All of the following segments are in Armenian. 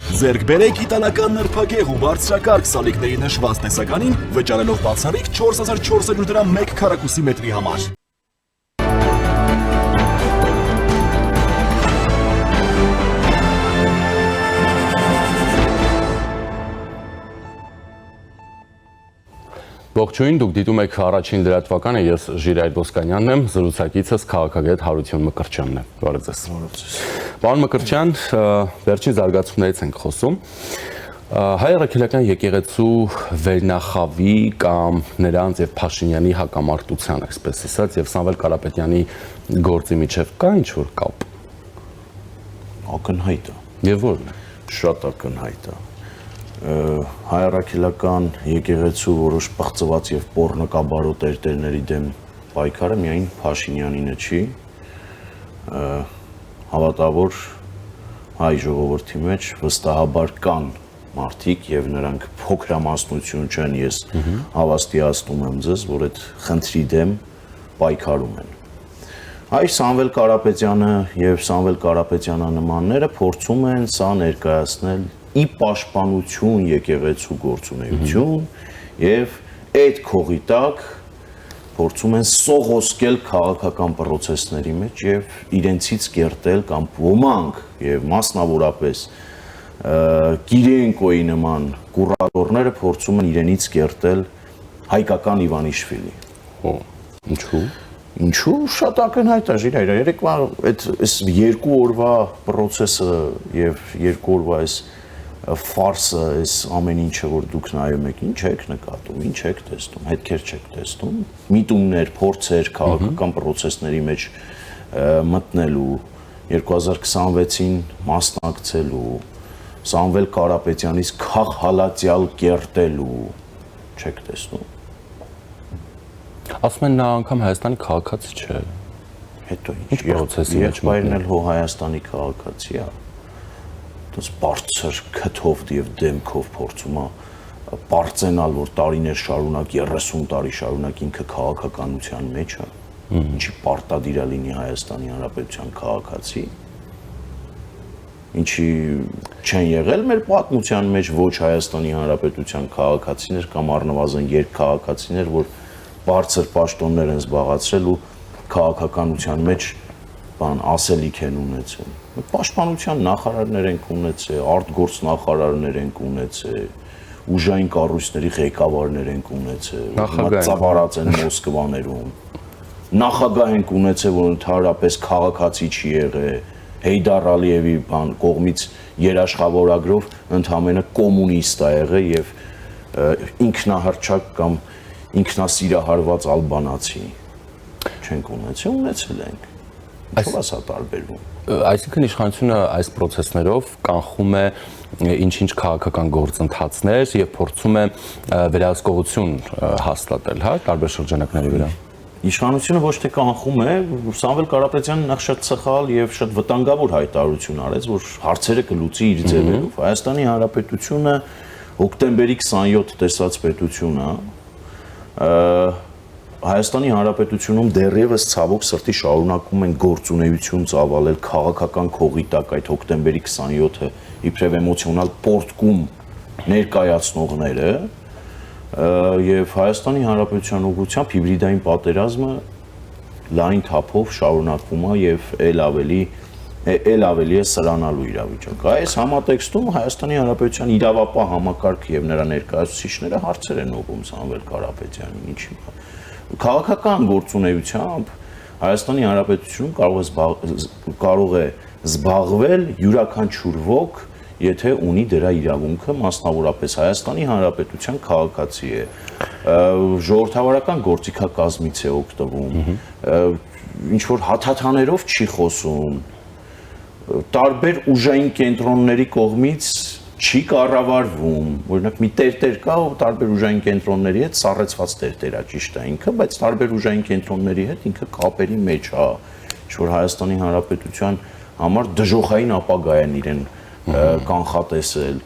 Ձեռք բերեք իտալական նրբագեղ ու բարձրակարգ սալիկների նշված տեսականին, վճարելով բացառիկ 4400 դրամ 1 քառակուսի մետրի համար։ Ողջույն, դուք դիտում եք առաջին լրատվականը, ես Ժիրայր Ոսկանյանն եմ, զրուցակիցս քաղաքագետ Հարություն Մկրտչյանն է։ Բարև ձեզ։ Պարոն Մկրտչյան, վերջին զարգացումներից ենք խոսում։ Հայ առաքելական եկեղեցու վերնախավի կամ նրանց եւ Փաշինյանի հակամարտության, այսպես ասած, եւ Սամվել Կարապետյանի գործի միջև կա ինչ-որ կապ։ Ակնհայտ է։ Եվ ո՞րն է։ Շատ ակնհայտ է։ Հայ առաքելական եկեղեցու որոշ պղծված եւ պոռնկաբարո տերտերների դեմ պայքարը միայն Փաշինյանինը չի, հավատավոր հայ ժողովրդի մեջ վստահաբար կան մարդիկ եւ նրանք փոքրամասնություն չեն, ես հավաստիացնում եմ ձեզ, որ այդ խնդրի դեմ պայքարում են։ Հայ Սամվել Կարապետյանը եւ Սամվել Կարապետյանանմանները փորձում են սա ներկայացնել ի պաշտպանություն եկեղեցու գործունեություն եւ այդ քողի տակ փորձում են սողոսկել քաղաքական process-ների մեջ եւ իրենցից կերտել կամ ոմանք եւ մասնավորապես Կիրենկոյի նման կուրատորները փորձում են իրենից կերտել հայկական Իվանիշվիլի։ Ինչու՞։ Ինչու՞ շատ ակնհայտ է, Ժիրայր, երեկվա այդ երկու օրվա process-ը եւ երկու օրվա այս ֆարսը, այս ամեն ինչը, որ դուք նայում եք, ինչ եք նկատում, ինչ եք տեսնում, հետքեր չեք տեսնում, միտումներ, փորձեր քաղաքական process-ների մեջ մտնելու, 2026-ին մասնակցելու, Սամվել Կարապետյանից քաղհալածյալ կերտելու, չեք տեսնում։ Ասում են նա անգամ Հայաստանի քաղաքացի չէ։ Հետո ինչ process-ի մեջ եղբայրն էլ հո Հայաստանի քաղաքացի է։ Դες բարձր քթով եւ դեմքով փորձում է բարձենալ, որ տարիներ շարունակ 30 տարի շարունակ ինքը քաղաքականության մեջ է։ Ինչի պարտադիր է լինի Հայաստանի Հանրապետության քաղաքացի։ Ինչի չեն եղել մեր պատմության մեջ ոչ Հայաստանի Հանրապետության քաղաքացիներ կամ առնվազն երկքաղաքացիներ, որ բարձր պաշտոններ են զբաղացրել ու քաղաքականության մեջ բան ասելիք են ունեցել։ Պաշտպանության նախարարներ են ունեցել, արտգործ նախարարներ են ունեցել, ուժային կառույցների ղեկավարներ են ունեցել, մտածաբարած են Մոսկվաներում։ Նախագահ են ունեցել, որ ընդհանրապես քաղաքացի չի եղել, Հեյդար Ալիևի բան կողմից երաշխավորագրով ընդհանրապես կոմունիստ է եղել եւ ինքնահռչակ կամ ինքնասիրահարված ալբանացի չենք ունեցել ենք։ Ինչու՞ է սա տարբերվում։ Այսինքն իշխանությունը այս process-ներով կանխում է ինչ-ինչ քաղաքական գործընթացներ եւ փորձում է վերահսկողություն հաստատել, հա, տարբեր շրջանակների վրա։ Իշխանությունը ոչ թե կանխում է, Սամվել Կարապետյանը նախ շատ սխալ եւ շատ վտանգավոր հայտարարություն արեց, որ հարցերը կլուծի իր ձևերով։ Հայաստանի Հանրապետությունը հոկտեմբերի 27 տեսած պետություն է, Հայաստանի Հանրապետությունում դեռևս ցավոք սրտի շարունակում են գործունեություն ծավալել քաղաքական քողի տակ այդ հոկտեմբերի 27-ը իբրև էմոցիոնալ պորտկում ներկայացնողները եւ Հայաստանի Հանրապետության ուղղությամբ հիբրիդային պատերազմը լայն թափով շարունակվում է եւ ել ավելի է սրանալու իրավիճակը։ Այս համատեքստում Հայաստանի Հանրապետության իրավապահ համակարգը եւ նրա ներկայացուցիչները հարցեր են ուղղում Սամվել Կարապետյանին, ինչի քաղաքական գործունեությամբ Հայաստանի Հանրապետությունում կարող է զբաղվել յուրաքանչյուր ոք, եթե ունի դրա իրավունքը, մասնավորապես Հայաստանի Հանրապետության քաղաքացի է, ժողովրդավարական գործիքակազմից է օգտվում, ինչ որ հաթաթաներով չի խոսում, տարբեր ուժային կենտրոնների կողմից չի կառավարվում, օրինակ մի տերտեր կա, ով տարբեր ուժային կենտրոնների հետ սառեցված տերտեր է, ճիշտ է ինքը, բայց տարբեր ուժային կենտրոնների հետ ինքը կապերի մեջ է, ինչ որ Հայաստանի Հանրապետության համար դժոխային ապագա են իրեն կանխատեսել։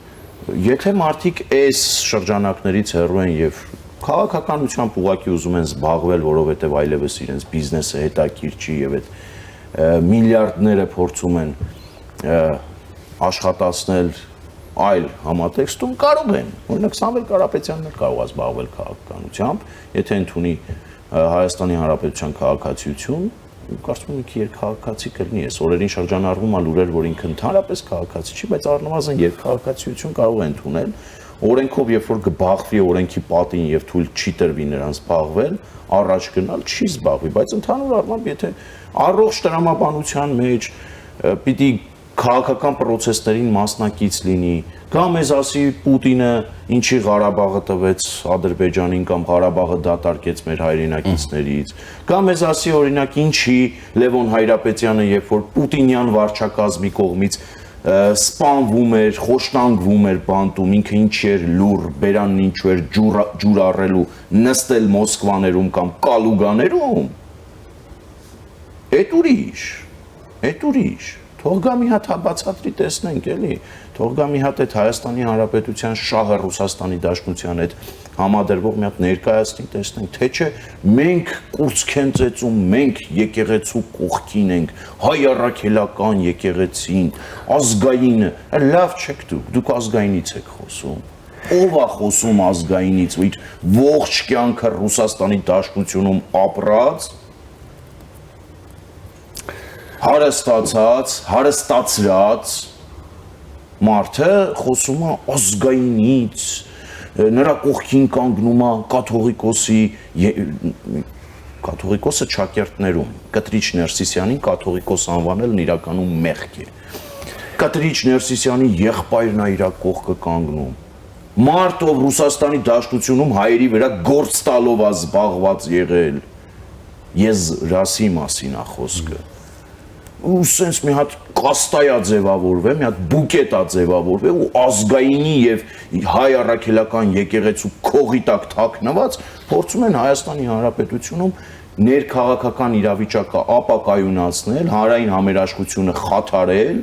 Եթե մարդիկ այս շրջանակներից հեռու են եւ քաղաքականությամբ ուղղակի ուզում են զբաղվել, որովհետեւ այլևս իրենց բիզնեսը հետաքրքիր չի եւ այդ միլիարդները փորձում են աշխատացնել այլ համատեքստում կարող են։ Օրինակ Սամվել Կարապետյանն էլ կարող է զբաղվել քաղաքականությամբ, եթե ընդունի Հայաստանի Հանրապետության քաղաքացիություն, կարծում եմ ինքը երկքաղաքացի կլինի։ Այս օրերին շրջանառվում է լուրեր, որ ինքը ընդհանրապես քաղաքացի չի, բայց առնվազն երկքաղաքացիություն կարող է ընդունել։ Օրենքով երբ որ կբախվի օրենքի պատին եւ թույլ չի տրվի նրանց զբաղվել, առաջ գնալ չի զբաղվի, բայց ընդհանուր առմամբ եթե առողջ տրամաբանության մեջ պիտի քաղաքական process-ներին մասնակից լինի, կամ մեզ ասի Պուտինը ինչի Ղարաբաղը տվեց Ադրբեջանին կամ Ղարաբաղը դատարկեց մեր հայրենակիցներից, կամ մեզ ասի օրինակ ինչի Լևոն Հայրապետյանը երբ որ պուտինյան վարչակազմի կողմից սպանվում էր, խոշտանգվում էր բանտում, ինքը ինչ էր լուր, բերանն ինչու էր ջուր առելու, նստել Մոսկվաներում կամ Կալուգաներում, էդ ուրիշ, թող գա մի հատ բացատրի տեսնենք էլի, թող գա մի հատ այդ Հայաստանի Հանրապետության շահը Ռուսաստանի Դաշնության հետ համադրվող մի հատ ներկայացնի տեսնենք, թե չէ մենք կուրծք են ծեծում, մենք եկեղեցու կողքին ենք, հայ առաքելական եկեղեցին, ազգայինը, լավ չեք դուք ազգայինից եք խոսում, ով է խոսում ազգայինից, ու իր ողջ կյանքը Ռուսաստանի Դաշնությունում ապրած, հարստացրած մարդը խոսում է ազգայինից, նրա կողքին կանգնում է կաթողիկոսը ճակերտներում, Կտրիչ Ներսիսյանին կաթողիկոս անվանելն իրականում մեղք է, Կտրիչ Ներսիսյանի եղբայրն է իր կողքը կանգնում, մարդ ով Ռուսաստանի Դաշնությունում հայերի վրա գործ տալով է զբաղված եղել, ես ռասի մասին է խոսքը, ու սենց մի հատ կաստայա ձևավորվե, մի հատ բուկետ է ձևավորվե ու ազգայինի եւ հայ առաքելական եկեղեցու քողի տակ թաքնված փորձում են Հայաստանի Հանրապետությունում ներքաղաքական իրավիճակը ապակայունացնել, հանրային համերաշխությունը խաթարել,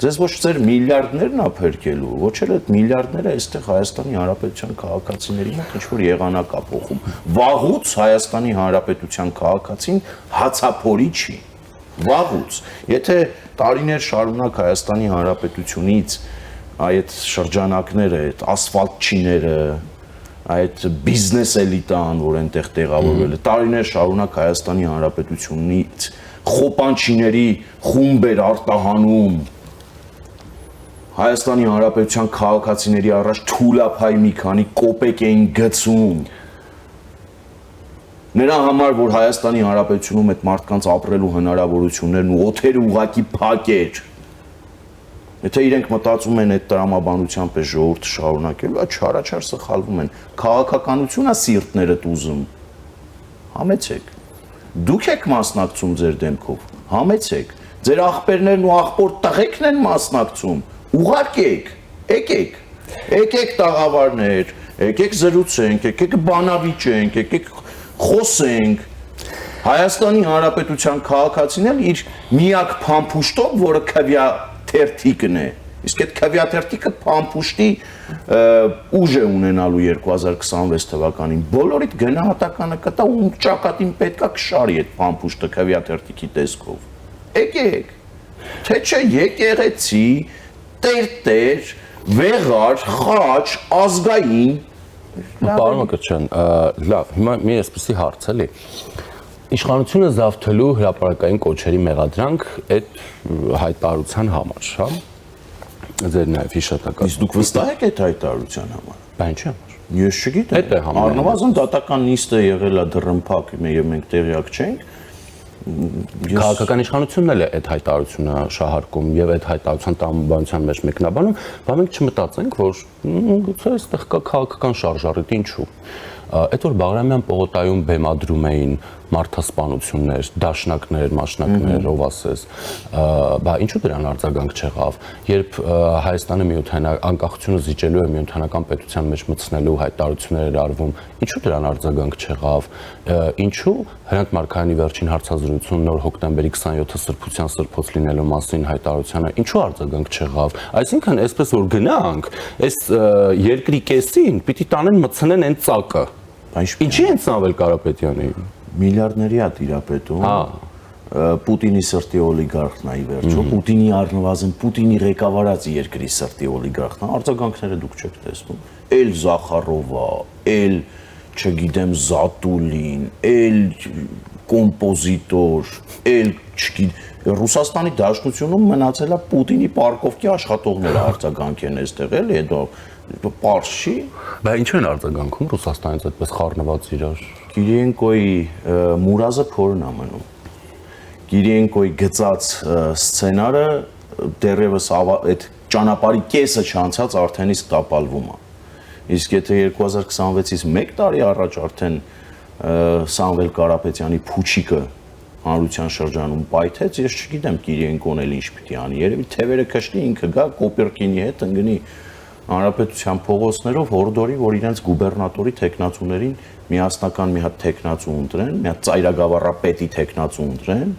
ձեզ ոչ ձեր միլիարդներն է փրկելու, ոչ էլ այդ միլիարդները այստեղ Հայաստանի Հանրապետության քաղաքացիների մոտ ինչ որ եղանակ է փոխում։ Վաղուց Հայաստանի Հանրապետության քաղաքացին հացափորի չի։ Վաղուց։ Եթե տարիներ շարունակ Հայաստանի Հանրապետությունից այդ շրջանակները, այդ ասֆալտչիները, այդ բիզնես էլիտան, որ այնտեղ տեղավորվել է, տարիներ շարունակ Հայաստանի Հանրապետությունից խոպանչիների խումբեր արտահանում Հայաստանի Հանրապետության քաղաքացիների առաջ թուլափայ մի քանի կոպեկ էին գցում։ Նրա համար, որ Հայաստանի Հանրապետությունում այդ մարդկանց ապրելու հնարավորություններն ու օթերը ուղակի փակ էր։ Եթե իրենք մտածում են այդ տրամաբանությամբ է ժողովուրդը շարունակելու, չարաչար սխալվում են։ Քաղաքականությունն է սիրտներդ ուզում։ Համեցեք։ Դուք եք մասնակցում ձեր դեմքով։ Համեցեք։ Ձեր աղբերներն ու աղբոր տղեկն են մասնակցում։ Ուղարկեք, եկեք տաղավարներ, եկեք զրուցենք, եկեք բանավիճենք, եկեք խոսենք։ Հայաստանի Հանրապետության քաղաքացին էլ իր միակ փամփուշտով, որը քվյա թերթիկն է, իսկ այդ քվյա թերթիկը փամփուշտի ուժ է ունենալու 2026 թվականին, բոլորիդ գնահատականը կտա ու ճակատին պետքա կշարի այդ փամփուշտը քվյա թերթիկի տեսքով։ Եկեք, թե չէ եկեղեցի տեր, վեղար, խաչ, ազգային։ Պարոն Մկրտչյան, լավ, հիմա մի այսպեսի հարց էլի։ Իշխանությունը զավթելու հրապարակային կոչերի մեղադրանք այդ հայտարարության համար, հա։ Ձեր նաև հիշատակած։ Իսկ դուք վստահ եք այդ հայտարարության համար։ Բան չի համար։ Ես չգիտեմ։ Առնվազն դատական նիստը եղել է դռնփակ եւ մենք տեղյակ չենք։ Քաղաքական իշխանությունն էլ է այդ հայտարարությունը շահարկում եւ այդ հայտարարության տրամաբանության մեջ մեկնաբանում, բայց մենք չմտածենք, որ գուցե այստեղ կա քաղաքական շարժառիթ, ինչու։ Այդ որ Բաղրամյան պողոտայում բեմադրում էին մարդասպանություններ, դաշնակներ, մաշնակներ, ով ասես, բա ինչու դրան արձագանք չեղավ, երբ Հայաստանը անկախությունը զիջելու է միութանական պետության մեջ մտցնելու հայտարարություններ արվում, ինչու դրան արձագանք չեղավ, ինչու Հրանտ Մարգարյանի վերջին հարցազրույցում նոր հոկտեմբերի 27-ը սրբության սրբոց լինելու մասին հայտարարությանը ինչու արձագանք չեղավ, այսինքն այսպես որ գնանք, այս երկրի կեսին պիտի տանեն մտցնեն այն ծակը, ինչի են Սամվել Կարապետյանի միլիարդների է տիրապետում, Պուտինի սրտի օլիգարխն է ի վերջո, Պուտինի առնվազն Պուտինի ղեկավարած երկրի սրտի օլիգարխն է, արձագանքները դուք չեք տեսնում։ Էլ Զախարովա, էլ չգիտեմ Զատուլին, էլ կոմպոզիտոր, էլ չգիտեմ Ռուսաստանի Դաշնությունում մնացել է Պուտինի պարկովքի աշխատողները արձագանք են այստեղ, էլի հետո պարզ չի։ Բա ինչու են արձագանքում Ռուսաստանից այդպես խառնված իրար։ Կիրիենկոյի Մուրազը փորն է մնում։ Կիրիենկոյի գծած սցենարը դեռևս այդ ճանապարհի կեսը չանցած արդեն իսկ տապալվում է։ Իսկ եթե 2026-ից 1 տարի առաջ արդեն Սամվել Կարապետյանի փուչիկը հանրության շրջանում պայթեց, ես չգիտեմ Կիրիենկոն էլ ինչ պիտի անի։ Երևի թևերը քշնի ինքը գա Կոպերկինի հետ ընկնի հանրապետության փողոցներով հորդորի, որ իրենց գուբերնատորի տեխնացուներին միասնական մի հատ տեխնացու ընտրեն, մի հատ ծայրագավառապետի տեխնացու ընտրեն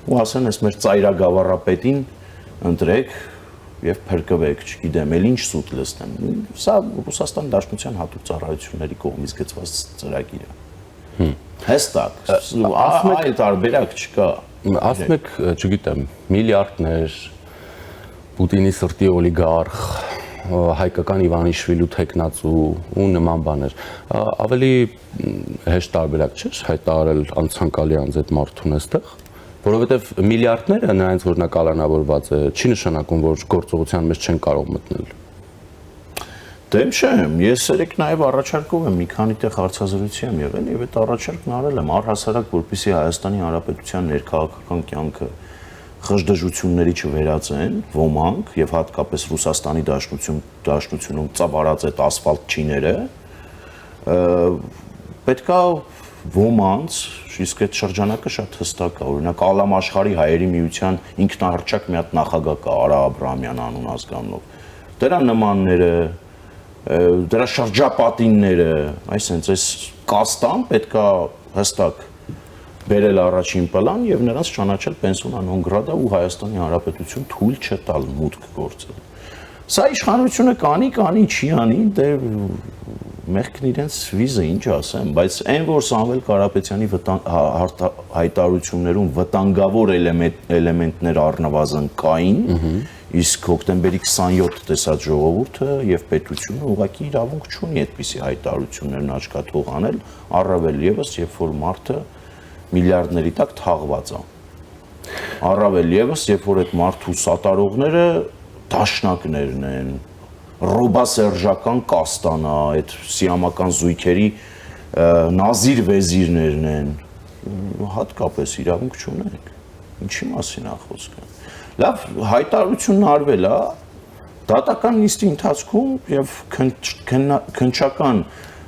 ու ասեն, այս մեր ծայրագավառապետին ընտրեք եւ փրկվեք, չգիտեմ, էլ ինչ սուտ լստեն։ Սա Ռուսաստան Դաշնության հատուկ ծառայությունների կողմից գծված ծրագիր է։ Հստակ, այլ տարբերակ չկա։ Ասում եք, չգիտեմ, միլիարդներ, Պուտինի սրտի օլիգարխ, հայկական Իվանիշվիլու տեխնացու ու նման բաներ։ Ավելի հեշտ տարբերակ չէ՞ հայտարարել անցանկալի անձ այդ մարդուն այստեղ, որովհետև միլիարդները նրանց որ նա կալանավորված է, չի նշանակում, որ գործողության մեջ չեն կարող մտնել։ Դեմ չեմ, ես երեք նաև առաջարկով եմ մի քանի տեղ հարցազրույցի եմ եղել եւ այդ առաջարկն արել եմ առհասարակ, որպեսզի Հայաստանի Հանրապետության ներքաղաքական կյանքը խժդժությունների չվերածեն ոմանք եւ հատկապես Ռուսաստանի Դաշնությունում ծավալած այդ ասֆալտ չիները պետքա ոմանց, իսկ այդ շրջանակը շատ հստակ է, օրինակ Ալամ Աշխարհի հայերի միության ինքնահռչակ մի հատ նախագահ կա Արա Աբրահամյան անուն ազգանով։ Դրա նմանները, դրա շրջապատինները, այսինքն այս կաստան պետքա հստակ բերել առաջին պլան եւ նրանց ճանաչել պենսիոնա նոն գրադա ու Հայաստանի Հանրապետություն թույլ չտալ մուտք գործել։ Սա իշխանությունը կանի, չի անի, դե մեղքն իրենց վիզը ինչ ասեմ, բայց այն որ Սամվել Կարապետյանի հայտարարություններում վտանգավոր էլեմենտներ առնվազն կային, իսկ հոկտեմբերի 27 տեսած ժողովուրդը եւ պետությունը ուղղակի իրավունք չունի այդպիսի հայտարարություններն աչքաթող անել, առավել եւս երբ որ մարդը միլիարդների տակ թաղված է։ Առավել եւս, երբ որ այդ մարդու սատարողները դաշնակներն են, ռոբասերժական կաստան է, այդ սիամական զույգերի նազիր վեզիրներն են, հատկապես իրավունք չունենք։ Ինչի մասին է խոսքը։ Լավ, հայտարարությունն արվել է դատական նիստի ընթացքում եւ քննչական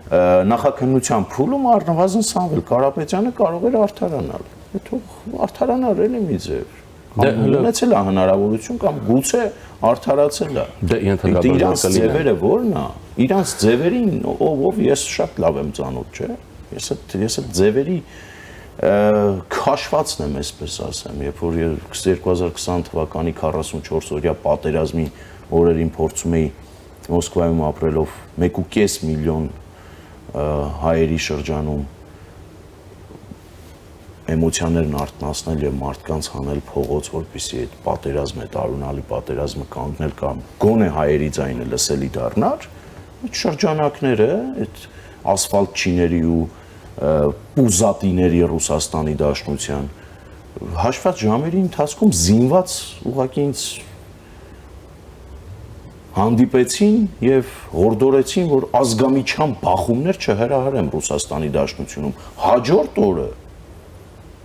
նախաքննության փուլում առնվազն Սամվել Կարապետյանը կարող էր արդարանալ։ Թող արդարանար էլի մի ձև։ Ունեցել է հնարավորություն կամ գուցե արդարացել է։ Դե իրանց ձևերը ո՞րն է։ Իրանց ձևերին ով ես շատ լավ եմ ծանոթ, չէ։ Ես այդ ձևերի քաշվածն եմ, այսպես ասեմ, երբ որ 2020 թվականի 44 օրյա պատերազմի օրերին փորձում էի Մոսկվայում ապրելով 1.5 միլիոն հայերի շրջանում էմոցիաներն արթնացնել եւ մարդկանց հանել փողոց, որպեսզի այդ պատերազմը, այդ արունալի պատերազմը կանգնել կամ գոնե հայերի ձայնը լսելի դառնար, այդ շրջանակները, այդ ասֆալտ չիների ու պուզատիների Ռուսաստանի Դաշնության հաշված ժամերի ընթացքում զինված ուղղակի ինձ հանդիպեցին եւ հորդորեցին, որ ազգամիջյան բախումներ չհրահրեմ Ռուսաստանի Դաշնությունում։ Հաջորդ օրը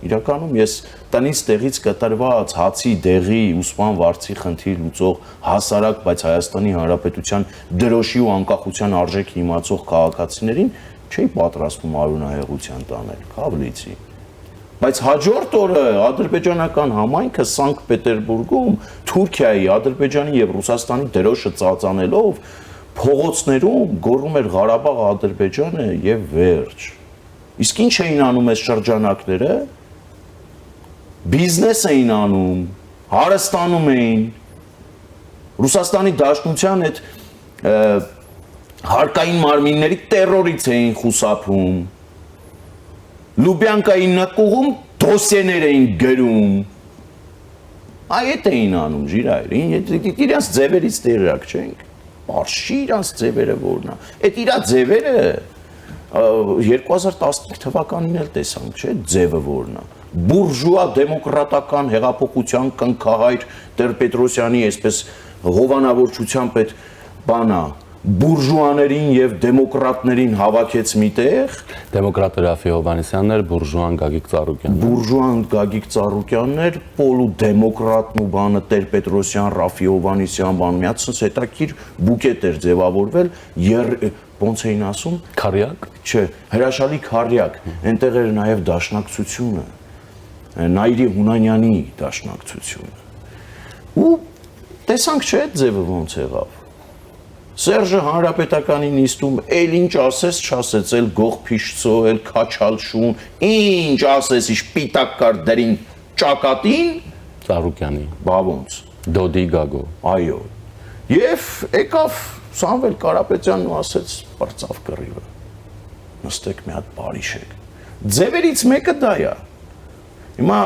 իրականում ես տնից տեղից կտրված հացի, դեղի, ուսման վարձի խնդիր լուծող հասարակ, բայց Հայաստանի Հանրապետության դրոշի ու անկախության արժեքի իմացող քաղաքացիներին չէի պատրաստվում արունահեղության տանել, Քավլիցի։ Բայց հաջորդ օրը ադրբեջանական համայնքը Սանկտ Պետերբուրգում Թուրքիայի, Ադրբեջանի եւ Ռուսաստանի դրոշը ծածանելով փողոցներում գոռում էր Ղարաբաղ Ադրբեջանը եւ վերջ։ Իսկ ինչ էին անում այս շրջանակները։ Բիզնես էին անում, հարստանում էին, Ռուսաստանի Դաշնության այդ հարկային մարմինների տերորից էին խուսափում, Լուբյանկայի նկուղում դոսիեներ էին գրում։ Այդ էին անում Ժիրայր, իրենց ձևերից տեղյակ չենք։ Բարշի իրանց ձևերը որն է։ Այդ իրա ձևերը 2015 թվականին էլ տեսանք, չէ՞, ձևը որն է։ Բուրժուա դեմոկրատական հեղափոխության կնքահայր Տեր-Պետրոսյանի այսպես հովանավորչությամբ այդ բանա բուրժուաներին եւ դեմոկրատներին հավաքեց միտեղ, Դեմոկրատը Ռաֆի Հովհաննիսյանն էր, բուրժուան Գագիկ Ծառուկյանն։ բուրժուան Գագիկ Ծառուկյանն էր, պոլու դեմոկրատն ու բանը Տեր-Պետրոսյան, Ռաֆի Հովհաննիսյան բան միացած հետաքրիր բուկետ էր ձևավորվել, ոնց էին ասում, Քարյակ։ չէ, հրաշալի քարյակ, այնտեղ էր նաեւ դաշնակցությունը, Նայիրի Հունանյանի դաշնակցությունը։ Ու տեսանք չէ այդ ձևը ոնց եղավ։ Սերժը հանրապետականի նիստում էլ ինչ ասես չասեց, էլ գող փիշծո, էլ քաչալշուն, ինչ ասես, իշ պիտակ կար դրին ճակատին, Ծառուկյանի, բա ոնց, Դոդի Գագո։ այո։ Եվ եկավ Սամվել Կարապետյանն ու ասեց, բարձավ կռիվը։ Նստեք մի հատ բարիշեք։ Ձևերից մեկը դա է։ Հիմա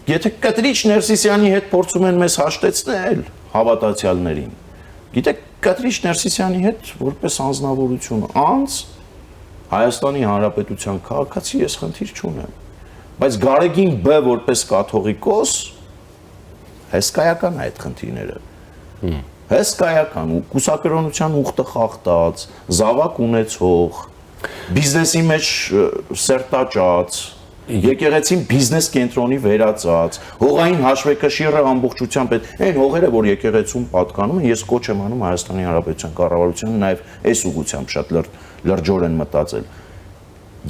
եթե Կտրիչ Ներսիսյանի հետ փորձում են մեզ հաշտեցնել հավատացյալներին, գիտեք Կտրիչ Ներսիսյանի հետ որպես անձնավորություն անց Հայաստանի Հանրապետության քաղաքացի ես խնդիր չունեմ, բայց Գարեգին Բ որպես կաթողիկոս հսկայական է այդ խնդիրները։ Հսկայական ու կուսակրոնության ուխտը խախտած, զավակ ունեցող, բիզնեսի մեջ սերտաճած, եկեղեցին բիզնես կենտրոնի վերածած, հողային հաշվեկշիռը ամբողջությամբ այն հողերը, որ եկեղեցուն պատկանում են, ես կոչ եմ անում Հայաստանի Հանրապետության կառավարությանը նաև այս ուղղությամբ շատ լրջորեն մտածել։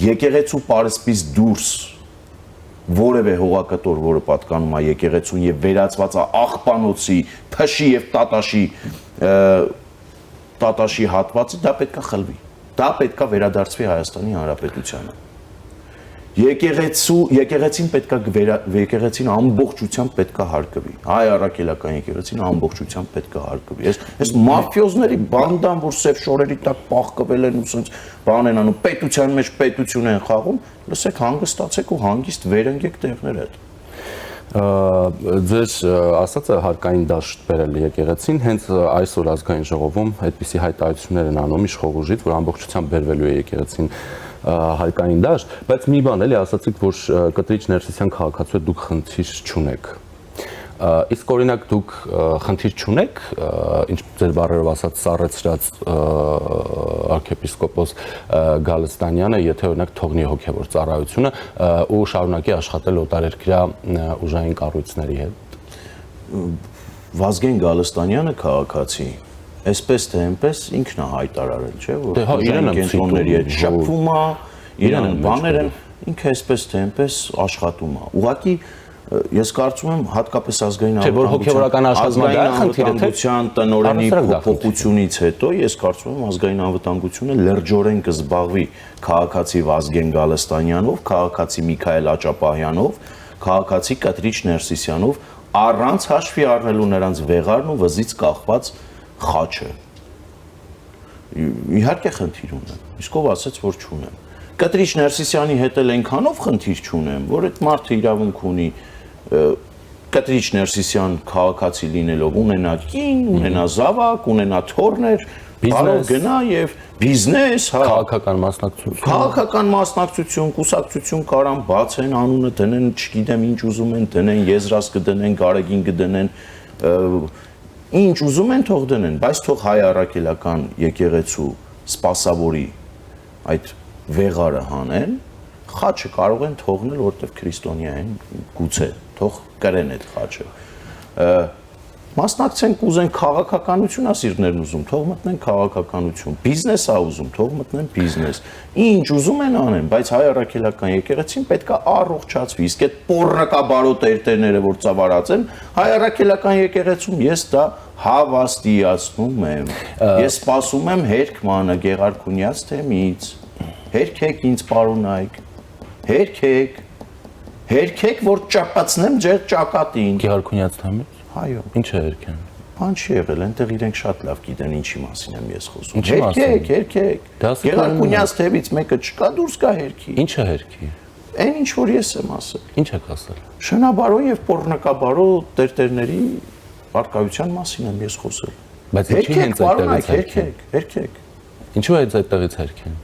Եկեղեցու պարսպից դուրս որևէ հողակտոր, որը պատկանում է եկեղեցուն եւ վերածված է աղբանոցի, փշի եւ տատաշի հատվածը, դա պետքա խլվի։ Դա պետքա վերադարձվի Հայաստանի Հանրապետությանը։ Եկեղեցին պետքա եկեղեցին ամբողջությամբ պետքա հարկվի։ Հայ առաքելական եկեղեցին ամբողջությամբ պետքա հարկվի։ Այս մաֆիոզների բանդան, որ սև շորերի տակ պահկվել են ու սենց բան են անում, պետության մեջ պետություն են խաղում, լսեք հանգստացեք ու հանգիստ վերընկեք տեղներ հետ։ Ձեր ասածը հարկային դաշտ բերել եկեղեցին, հենց այսօր ազգային ժողովում այդպիսի հայտարարություններ են անում իշխողուժից, որ ամբողջությամբ բերվելու է եկեղեցին հարկային դաշտ, բայց մի բան էլի ասացիք, որ Կտրիչ Ներսիսյան քաղաքացու հետ դուք խնդիր չունեք։ Իսկ օրինակ դուք խնդիր չունեք, ինչ ձեր բառերով ասած սառեցրած arczepiskopos Գալստանյանը, եթե օրինակ թողնի հոգևոր ծառայությունը ու շարունակի աշխատել օտարերկրյա ուժային կառույցների հետ։ Վազգեն Գալստանյանը քաղաքացի, այսպես թե այնպես ինքն է հայտարարել, չէ՞, որ իրեն կենտրոնների հետ շփվում է, իրեն բաներ են, ինքը այսպես թե այնպես աշխատում է։ Ուղղակի ես կարծում եմ հատկապես ազգային անվտանգության տնօրենի փոփոխությունից հետո ես կարծում եմ ազգային անվտանգությունը լրջորեն կզբաղվի քաղաքացի Վազգեն Գալստանյանով, քաղաքացի Միքայել Աճապահյանով, քաղաքացի Կտրիչ Ներսիսյանով, առանց հաշվի առնելու նրանց վեղարն ու վզից կախված խաչը։ Իհարկե խնդիր ունեմ, իսկ ով ասեց, որ չունեմ։ Կտրիչ Ներսիսյանի հետ էլ այնքանով խնդիր չունեմ, որ այդ մարդը իրավունք ունի Կտրիչ Ներսիսյան քաղաքացի լինելով ունենա կին, ունենա զավակ, ունենա թոռներ, կարող գնա եւ բիզնես, քաղաքական մասնակցություն, կուսակցություն կարան բացեն, անունը դնեն, չգիտեմ ինչ ուզում են դնեն, եզրած կդնեն, Գարեգին կդնեն, ինչ ուզում են թող դնեն, բայց թող հայ առաքելական եկեղեցու սպասավորի այդ վեղարը հանեն, խաչը կարող են թողնել, որտեղ քրիստոնյա են, գուցե թող կրեն այդ խաչը։ Մասնակցեն կուզեն քաղաքականություն է սիրտներն ուզում, թող մտնեն քաղաքականություն, բիզնես է ուզում, թող մտնեն բիզնես։ Ինչ ուզում են անեն, բայց հայ առաքելական եկեղեցին պետք է առողջացվի։ Իսկ այդ պոռնակաբարո տերտերները, որ ծավալած են, հայ առաքելական եկեղեցում ես դա հավաստիացնում եմ։ Ես սպասում եմ հերքմանը Գեղարքունյաց թեմից։ Հերքեք ինձ պարոնայք։ Հերքեք, որ ճապացնեմ ձեր ճակատին։ Գեղարքունյաց թեմից։ Այո։ Ինչ է հերքեն։ Բան չի եղել, այնտեղ իրենք շատ լավ գիտեն ինչի մասին եմ ես խոսում։ Հերքեք։ Գեղարքունյաց թեմից մեկը չկա, դուրս գա հերքի։ Ինչ է հերքի։ Այն ինչ որ ես եմ ասել։ Ինչ եք ասել։ Շնաբարո եւ պոռնակաբարո տերտերների արկայության մասին եմ ես խոսել։ Բայց ինչի հենց այդտեղից հերքեք։ Ինչու է այդտեղից հերքեն։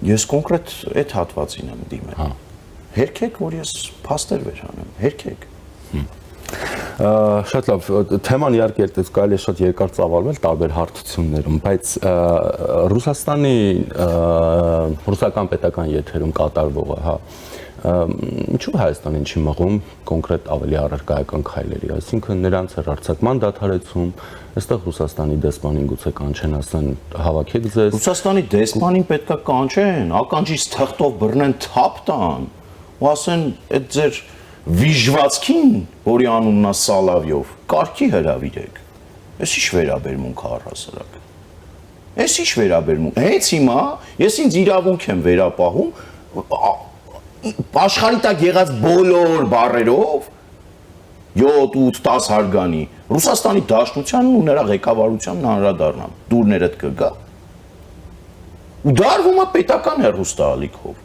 Ես կոնկրետ այդ հատվածին եմ դիմել։ Հա։ Հերքեք, որ ես փաստեր վերանեմ, հերքեք։ Շատ լավ, թեման իհարկե այդպես կարելի է շատ երկար ծավալվել տարբեր հարթություններում, բայց Ռուսաստանի ռուսական պետական եթերում կատարվողը, հա, ինչու Հայաստանին չի մղում կոնկրետ ավելի առարկայական քայլերի, այսինքն նրանց հեռարձակման դադարեցում, այստեղ Ռուսաստանի դեսպանին գուցե կանչեն, ասեն հավաքեք ձեզ։ Ռուսաստանի դեսպանին պետքա կանչեն, ականջից թղթով բռնեն թափ տան, ու ասեն այդ ձեր վիժվածքին, որի անունն է Սալավյով, կարգի հրավիրեք։ Էս ինչ վերաբերմունք է առհասարակ։ Էս ինչ վերաբերմունք։ Հենց հիմա ես ինձ իրավունք եմ վերապահում աշխարհի տակ եղած բոլոր բառերով 7, 8, 10 հարգանի Ռուսաստանի Դաշնությանն ու նրա ղեկավարությանն անդրադառնամ։ Դուրներդ կգա։ Ու դարվում է պետական հեռուստաալիքով։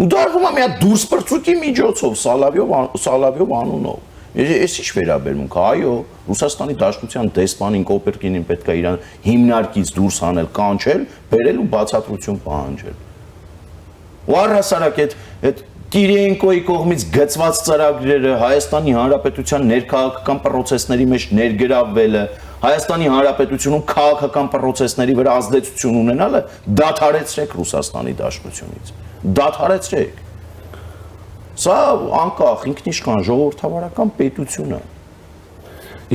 Ու դարվում է մի հատ դուրս պրծուկի միջոցով Սալավյով անունով։ Ես ինչ վերաբերմունք, այո, Ռուսաստանի Դաշնության դեսպանին Կոպերկինին պետք է իրան հիմնարկից դուրս հանել, կանչել, բերել ու բացատրություն պահանջել։ Ու առհասարակ այդ Կիրիենկոյի կողմից գծված ծրագրերը Հայաստանի Հանրապետության ներքաղաքական պրոցեսների մեջ ներգրավվելը, Հայաստանի Հանրապետությունում քաղաքական պրոցեսների վրա ազդեցություն ունենալը դադարեցրեք Ռուսաստանի Դաշնությունից։ Դադարեցրեք։ Սա անկախ ինքնիշխան ժողովրդավարական պետություն է։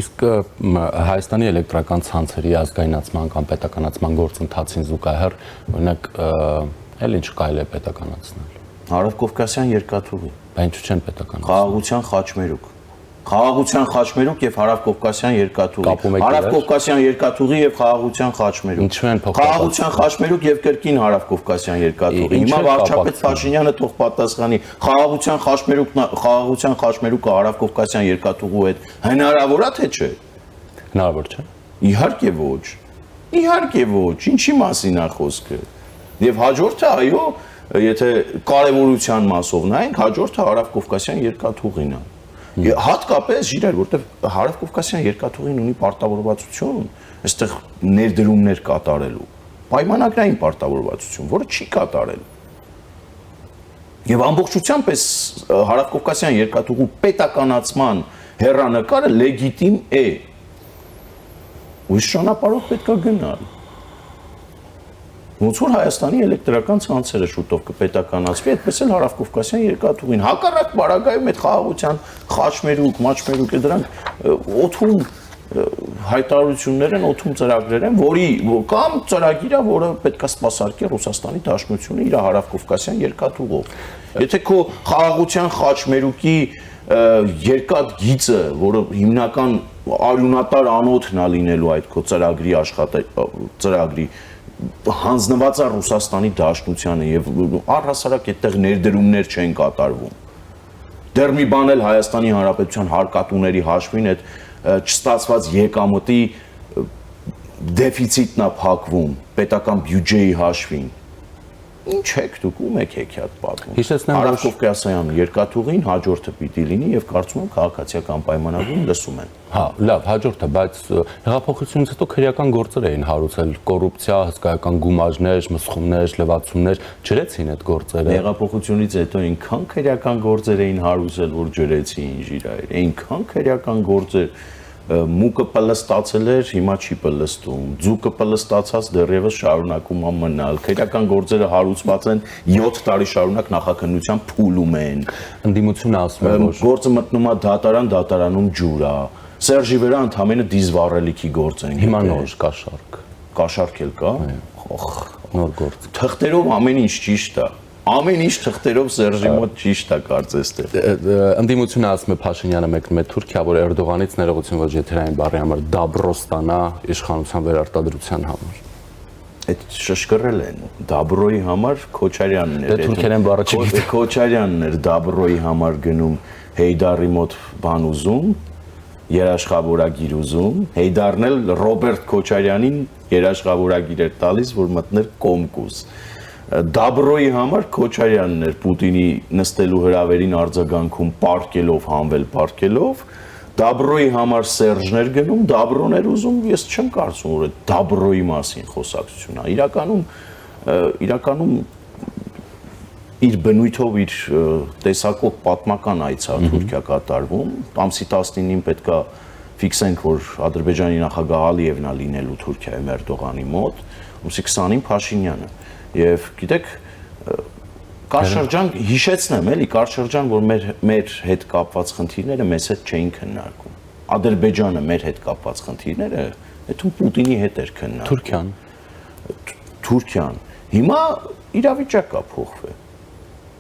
Իսկ Հայաստանի էլեկտրական ցանցերի ազգայնացման կամ պետականացման գործընթացին զուգահեռ, օրինակ, էլ ինչ կարելի է պետականացնել։ Հարավկովկասյան երկաթուղի։ Բայց ինչու չեն պետականացնել։ Խաղաղության խաչմերուկ։ Խաղաղության խաչմերուկ եւ Հարավկովկասյան երկաթուղի։ Հարավկովկասյան երկաթուղի եւ Խաղաղության խաչմերուկ։ Ինչու են փոխկապակցում։ Խաղաղության խաչմերուկ եւ կրկին Հարավկովկասյան երկաթուղի։ Հիմա վարչապետ Փաշինյանը թող պատասխանի Խաղաղության խաչմերուկը Հարավկովկասյան երկաթուղու հետ հնարավոր է թե չէ։ Հնարավոր չէ։ Իհարկե ոչ։ Իհարկե ոչ։ Ինչի մասին է խոսքը։ Եվ հաջորդը այո, եթե կարևորության մասով նայենք, հաջորդը Հարավկովկասյան երկաթուղին է։ Հատկապես իրար, որտեղ Հարավկովկասյան երկաթուղին ունի պարտավորվածություն, այստեղ ներդրումներ կատարելու, պայմանագրային պարտավորվածություն, որը չի կատարել։ Եվ ամբողջությամբ այս Հարավկովկասյան երկաթուղու պետականացման հեռանկարը լեգիտիմ է։ Ու ճանապարհով պետք է գնալ։ Ոնց որ Հայաստանի էլեկտրական ցանցերը շուտով կպետականացվի, այդպես էլ Հարավկովկասյան երկաթուղին։ Հակառակ բարագայում այդ խաղաղության խաչմերուկ, մաչմերուկ դրանք օթում հայտարարություններ են, օթում ծրագրեր են, որի կամ ծրագիր է, որը պետք է սպասարկի Ռուսաստանի Դաշնությունը իր Հարավկովկասյան երկաթուղով։ Եթե քո խաղաղության խաչմերուկի երկաթ գիծը, որը հիմնական արյունատար անոթն է լինելու այդ քո ծրագրի հանձնված է Ռուսաստանի Դաշնությանը եւ առհասարակ այդտեղ ներդրումներ չեն կատարվում։ Դեռ մի բան էլ Հայաստանի Հանրապետության հարկատուների հաշվին այդ չստացված եկամտի դեֆիցիտն է փակվում պետական բյուջեի հաշվին։ Ինչ եք դուք ում եք հեքիաթ պատմում։ Հարավկովկասյան երկաթուղին հաջորդը պիտի լինի եւ կարծում եմ քաղաքացիական պայմանագրում լսում են։ Հա, լավ, հաջորդը, բայց հեղափոխությունից հետո քրեական գործեր էին հարուցել, կոռուպցիա, հսկայական գումարներ, մսխումներ, լվացումներ, ջրեցին այդ գործերը։ Հեղափոխությունից հետո այնքան քրեական գործեր էին հարուցել, որ ջրեցին ժիրայր, այնքան քրեական գործեր մուկը պլստացել էր, հիմա չի պլստում, ձուկը պլստացած դեռևս շարունակում է մնալ, քրեական գործերը հարուցված են 7 տարի շարունակ նախաքննության փուլում են, ընդդիմությունը ասում է, որ գործը մտնում է դատարան, դատարանում ջուր է, Սերժի վրա ընդամենը դիզվառելիքի գործ են։ Հիմա նոր կաշառք։ Կաշառք էլ կա։ Նոր գործ։ Թղթերով ամեն ինչ ճիշտ է։ Ամեն ինչ թղթերով Սերժի մոտ ճիշտ է կարծես թե։ Ընդդիմությունը ասում է Փաշինյանը մեկնում է Թուրքիա, որ Էրդողանից ներողություն ոչ եթերային բառի համար դաբրո ստանա իշխանության վերարտադրության համար։ Այդ շշկռել են դաբրոյի համար Քոչարյանն էր։ Դե թուրքերեն բառը չգիտեմ։ Քոչարյանն էր դաբրոյի համար գնում Հեյդարի մոտ բան ուզում, երաշխավորագիր ուզում, Հեյդարն էլ Ռոբերտ Քոչարյանին երաշխավորագիր էր տալիս, որ մտներ կոմկուս։ Դաբրոյի համար Քոչարյանն էր Պուտինի նստելու հրավերին արձագանքում պարկելով, հանվել պարկելով, Դաբրոյի համար Սերժն էր գնում, Դաբրոն էր ուզում, ես չեմ կարծում, որ այդ Դաբրոյի մասին խոսակցությունն է։ Իրականում իր բնույթով իր տեսակով պատմական այց է Թուրքիա կատարվում, ամսի 19-ին պետքա ֆիքսենք, որ Ադրբեջանի նախագահ Ալիևն է լինելու Թուրքիայում Էրդողանի մոտ, ամսի 20-ին Փաշինյանը։ Եվ գիտեք, կար շրջան հիշեցնեմ, էլի, կար շրջան, որ մեր հետ կապված խնդիրները մեզ հետ չէին քննարկում։ Ադրբեջանը մեր հետ կապված խնդիրները այդում Պուտինի հետ էր քննարկում։ Թուրքիան։ Հիմա իրավիճակ կա փոխվել։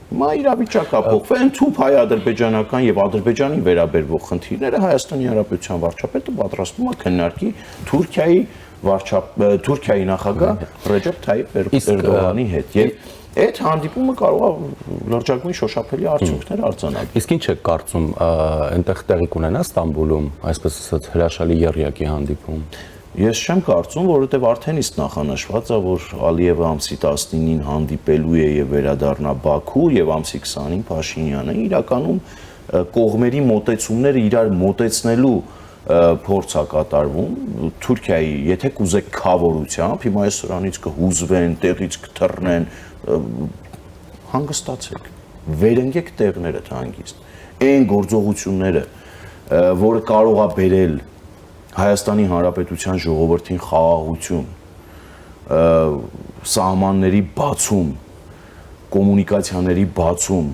Ընդհանուր հայ-ադրբեջանական եւ Ադրբեջանին վերաբերող խնդիրները Հայաստանի Հանրապետության վարչապետը պատրաստվում է քննարկի Թուրքիայի նախագահ Ռեջեփ Թայիփ Էրդողանի հետ եւ այդ հանդիպումը կարող է լրջագույն շոշափելի արդյունքներ արձանագրել։ Իսկ ինչ եք կարծում, այնտեղ տեղի կունենա Ստամբուլում, այսպես ասած, հրաշալի եռյակի հանդիպում։ Ես չեմ կարծում, որովհետև արդեն իսկ նախանշված է, որ Ալիևը ամսի 19-ին հանդիպելու է եւ վերադառնա Բաքու եւ ամսի 20-ին Փաշինյանը։ Իրականում կողմերի մոտեցումները իրար մոտեցնելու փորձ է կատարվում Թուրքիայի, եթե կուզեք խավորությամբ, հիմա այս սրանից կհուզվեն, տեղից կթռնեն, հանգստացեք, վերընկեք տեղներդ հանգիստ։ Այն գործողությունները, որը կարող է բերել Հայաստանի Հանրապետության ժողովրդին խաղաղություն, սահմանների բացում, կոմունիկացիաների բացում,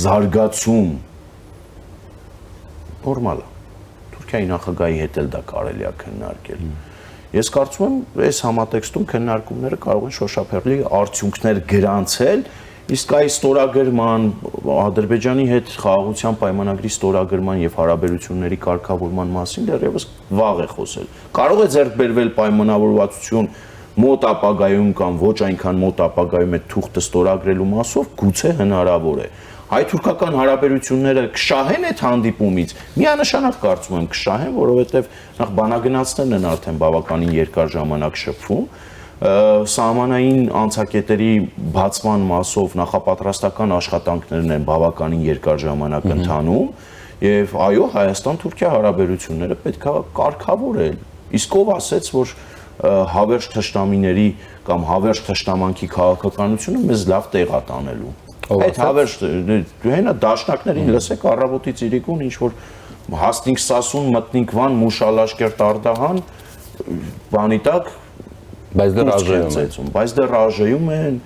զարգացում, նորմալ է։ Թուրքիայի նախագահի հետ էլ դա կարելի է քննարկել։ Ես կարծում եմ, այս համատեքստում քննարկումները կարող են շոշափելի արդյունքներ գրանցել, իսկ այս ստորագրման, Ադրբեջանի հետ խաղաղության պայմանագրի ստորագրման եւ հարաբերությունների կարգավորման մասին դեռևս վաղ է խոսել։ Կարող է ձեռք բերվել պայմանավորվածություն մոտ ապագայում կամ ոչ այնքան մոտ ապագայում այդ թուղթը ստորագրելու մասով, գուցե հնարավոր է։ Հայ-թուրքական հարաբերությունները կշահեն այդ հանդիպումից, միանշանակ կարծում եմ կշահեն, որովհետև նախ բանագնացներն են արդեն բավականին երկար ժամանակ շփվում, սահմանային անցակետերի բացման մասով նախապատրաստական աշխատանքներն են բավականին երկար ժամանակ ընթանում եւ այո, Հայաստան-Թուրքիա հարաբերությունները պետք է կարգավորել։ Իսկ ով ասեց, որ հավերժ թշնամիների կամ հավերժ թշնամանքի քաղաքականությունը մեզ լավ տեղ է տանելու։ Այդ հավերժ հենա դաշնակներին լսեք առավոտից իրիկուն ինչ որ հաստինք Սասուն, մտնինք Վան, Մուշալաշկերտ Արդահան, բանի տակ բայց դեռ աժեում են,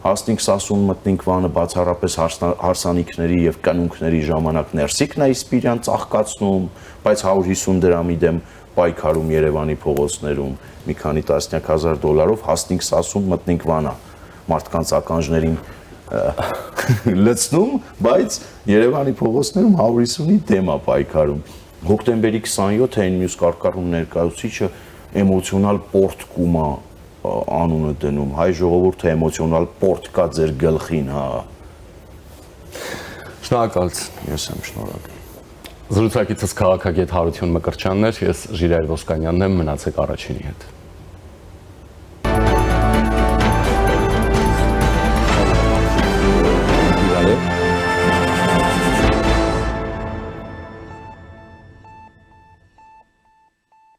հաստինք Սասուն, մտնինք Վանը բացառապես հարսանիքների եւ կնունքների ժամանակ ներսիկն է Իսպիրյան ծաղկացնում, բայց 150 դրամի դեմ պայքարում Երևանի փողոցներում մի քանի տասնյակ հազար դոլարով հաստինք Սասուն, մտնինք Վանա մարդկանց ականջներին լցնում, բայց Երևանի փողոցներում 150-ի դեմ է պայքարում։ Հոկտեմբերի 27-ը այն մյուս կարգառուն ներկայացուցիչը էմոցիոնալ պորտկում է անունը դնում, հայ ժողովուրդը էմոցիոնալ պորտ կա ձեր գլխին, հա։ Շնորհակալություն։ Ես եմ շնորհակալ։ Զրուցակիցս քաղաքագետ Հարություն Մկրտչյանն էր, ես Ժիրայր Ոսկանյանն եմ, մնացեք Առաջինի հետ։